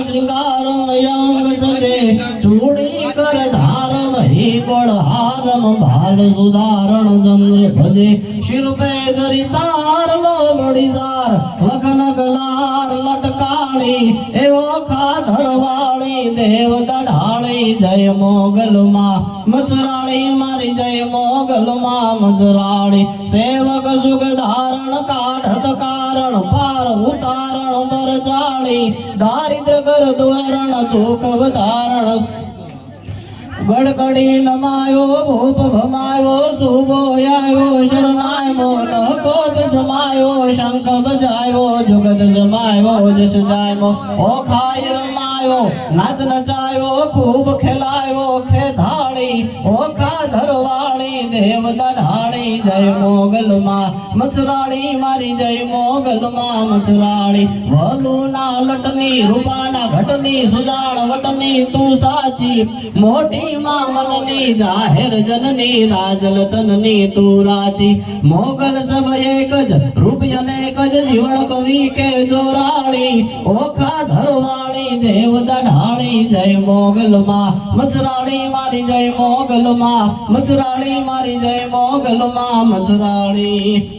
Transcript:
श्रृंगारम young सजे चूड़ी कर धारम ही बड़ हारम भाल सुधारण चंद्र भजे शिर पे जरी तार लो बड़ी सार लखन गलार लटकाणी एवो खाधर वाली देव दढ़ाणी जय मोगल मां मचराणी मारी जय मोगल मां मचराणी सेवक सुख धारण काढ़त कारण पार उतारण बर चाली दारिद्र कर द्वारण दुख धारण गड़गड़ी नमायो भूप भमायो सुबो आयो शरणाय मोन कोप समायो शंख बजायो जुगत जमायो जस जायो ओ खाय रमायो नाच नचायो खूब खिलायो खेधाड़ी ओ खाधर वाली देव दढ़ाड़ी जय मोगल मां मचराड़ी मारी जय मोगल मां मचराड़ी वलू ना लटनी रूपाना घटनी सुजान वटनी तू साची मोटी मां मननी जाहिर जननी राजल तननी तू राची मोगल सब एक ज रूप अनेक ज जीवन कवि के जोराड़ी ओखा धरवाणी देव दढ़ाणी जय मोगल मां मचराड़ी मारी जय मोगल मां मचराड़ी मारी जय मोगल मां मचराड़ी।